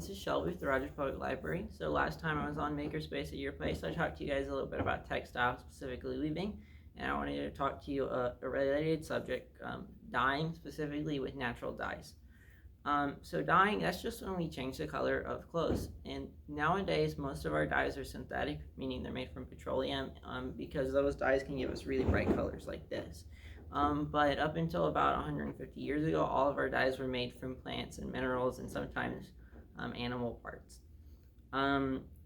This is Shelby with the Rogers Public Library. So last time I was on Makerspace at your place, I talked to you guys a little bit about textiles, specifically weaving, and I wanted to talk to you a related subject, dyeing, specifically with natural dyes. So dyeing, that's just when we change the color of clothes. And nowadays, most of our dyes are synthetic, meaning they're made from petroleum, because those dyes can give us really bright colors like this. But up until about 150 years ago, all of our dyes were made from plants and minerals and sometimes animal parts.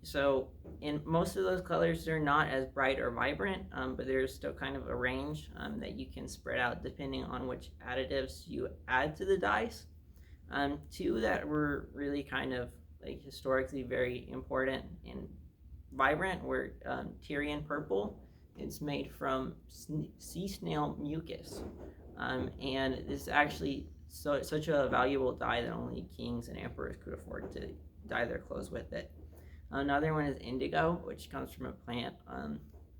So in most of those colors, they're not as bright or vibrant, but there's still kind of a range that you can spread out depending on which additives you add to the dyes. Two that were really kind of like historically very important and vibrant were Tyrian purple. It's made from sea snail mucus, and it's actually such a valuable dye that only kings and emperors could afford to dye their clothes with it. Another one is indigo, which comes from a plant.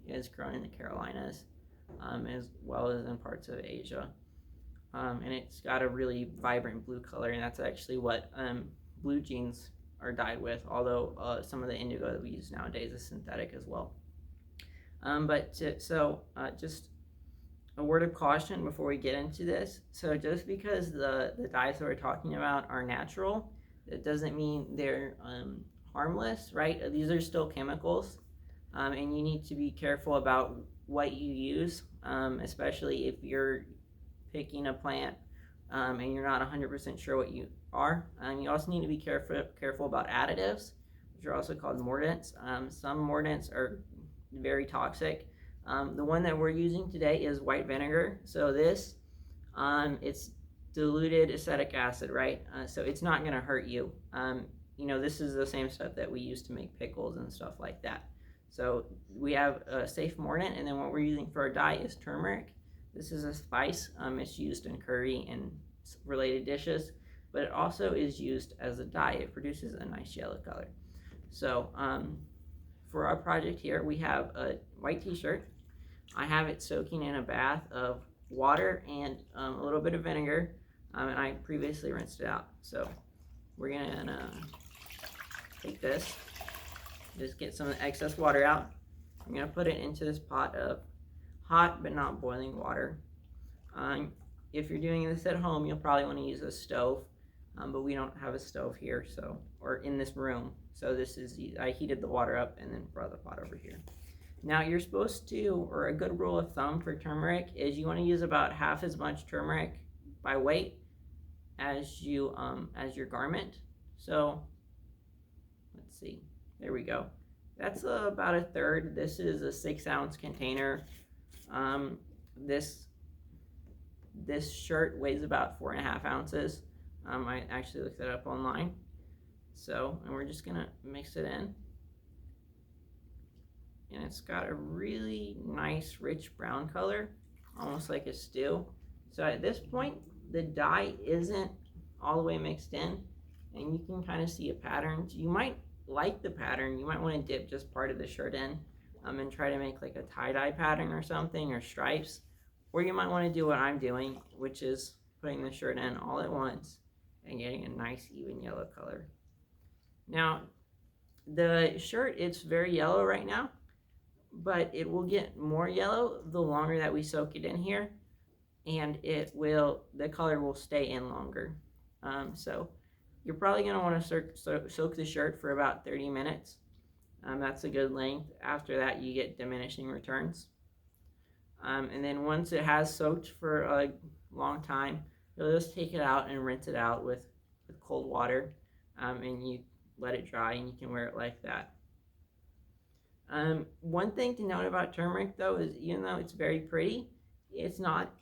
It's grown in the Carolinas, as well as in parts of Asia. And it's got a really vibrant blue color, and that's actually what blue jeans are dyed with, although some of the indigo that we use nowadays is synthetic as well. Just a word of caution before we get into this. So just because the dyes that we're talking about are natural, that doesn't mean they're harmless, right? These are still chemicals, and you need to be careful about what you use, especially if you're picking a plant and you're not 100% sure what you are. You also need to be careful about additives, which are also called mordants. Some mordants are very toxic. The one that we're using today is white vinegar. So this, it's diluted acetic acid, right? So it's not going to hurt you. This is the same stuff that we use to make pickles and stuff like that. So we have a safe mordant, and then what we're using for our dye is turmeric. This is a spice. It's used in curry and related dishes, but it also is used as a dye. It produces a nice yellow color. So for our project here, we have a white t-shirt. I have it soaking in a bath of water and a little bit of vinegar, and I previously rinsed it out. So we're gonna take this, just get some of the excess water out. I'm gonna put it into this pot of hot but not boiling water. If you're doing this at home, you'll probably want to use a stove, but we don't have a stove here, or in this room. So I heated the water up and then brought the pot over here. Now you're supposed to, or a good rule of thumb for turmeric is you want to use about half as much turmeric by weight as your garment. So let's see, there we go. That's about a third. This is a 6-ounce container. This shirt weighs about 4.5 ounces. I actually looked that up online. So, and we're just gonna mix it in. And it's got a really nice rich brown color, almost like a stew. So at this point, the dye isn't all the way mixed in, and you can kind of see a pattern. So you might like the pattern. You might want to dip just part of the shirt in and try to make like a tie-dye pattern or something, or stripes. Or you might want to do what I'm doing, which is putting the shirt in all at once and getting a nice even yellow color. Now, the shirt, it's very yellow right now, but it will get more yellow the longer that we soak it in here, and the color will stay in longer. So you're probably going to want to soak the shirt for about 30 minutes. That's a good length. After that, you get diminishing returns. And then once it has soaked for a long time, you'll just take it out and rinse it out with cold water, and you let it dry, and you can wear it like that. One thing to note about turmeric, though, is even though it's very pretty, it's not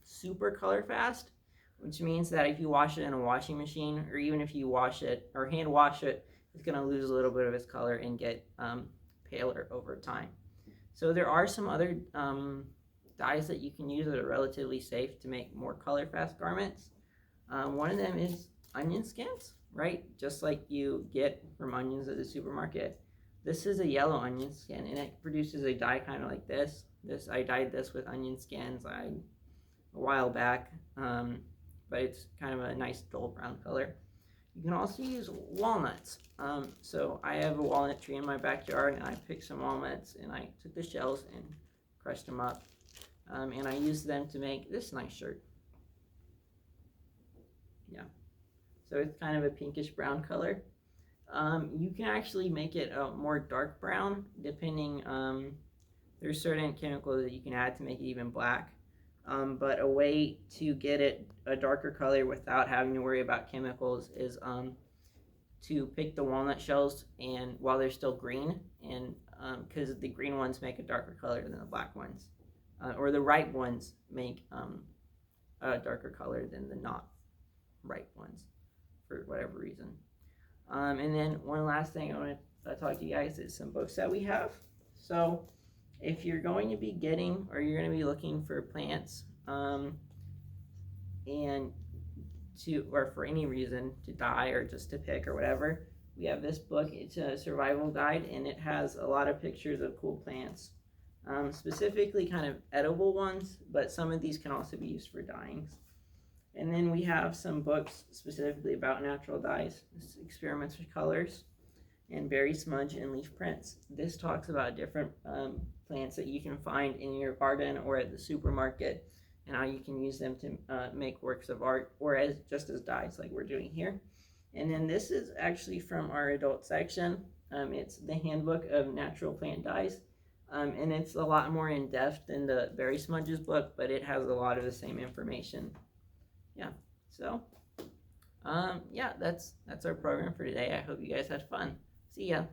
super color fast, which means that if you wash it in a washing machine, or even if you wash it or hand wash it, it's going to lose a little bit of its color and get paler over time. So there are some other dyes that you can use that are relatively safe to make more color fast garments. One of them is onion skins, right? Just like you get from onions at the supermarket. This is a yellow onion skin, and it produces a dye kind of like this. I dyed this with onion skins a while back, but it's kind of a nice dull brown color. You can also use walnuts. So I have a walnut tree in my backyard, and I picked some walnuts, and I took the shells and crushed them up, and I used them to make this nice shirt. Yeah, so it's kind of a pinkish brown color. You can actually make it a more dark brown, depending. There's certain chemicals that you can add to make it even black. But a way to get it a darker color without having to worry about chemicals is to pick the walnut shells and while they're still green, and because the green ones make a darker color than the black ones, or the ripe ones make a darker color than the not ripe ones for whatever reason. And then one last thing I want to talk to you guys is some books that we have. So if you're going to be getting or you're going to be looking for plants and to, or for any reason to dye or just to pick or whatever, we have this book. It's a survival guide, and it has a lot of pictures of cool plants, specifically kind of edible ones, but some of these can also be used for dyeing. And then we have some books specifically about natural dyes, experiments with colors, and berry smudge and leaf prints. This talks about different plants that you can find in your garden or at the supermarket, and how you can use them to make works of art or as just as dyes like we're doing here. And then this is actually from our adult section. It's the Handbook of Natural Plant Dyes, and it's a lot more in depth than the berry smudges book, but it has a lot of the same information. Yeah, so yeah, that's our program for today. I hope you guys had fun. See ya.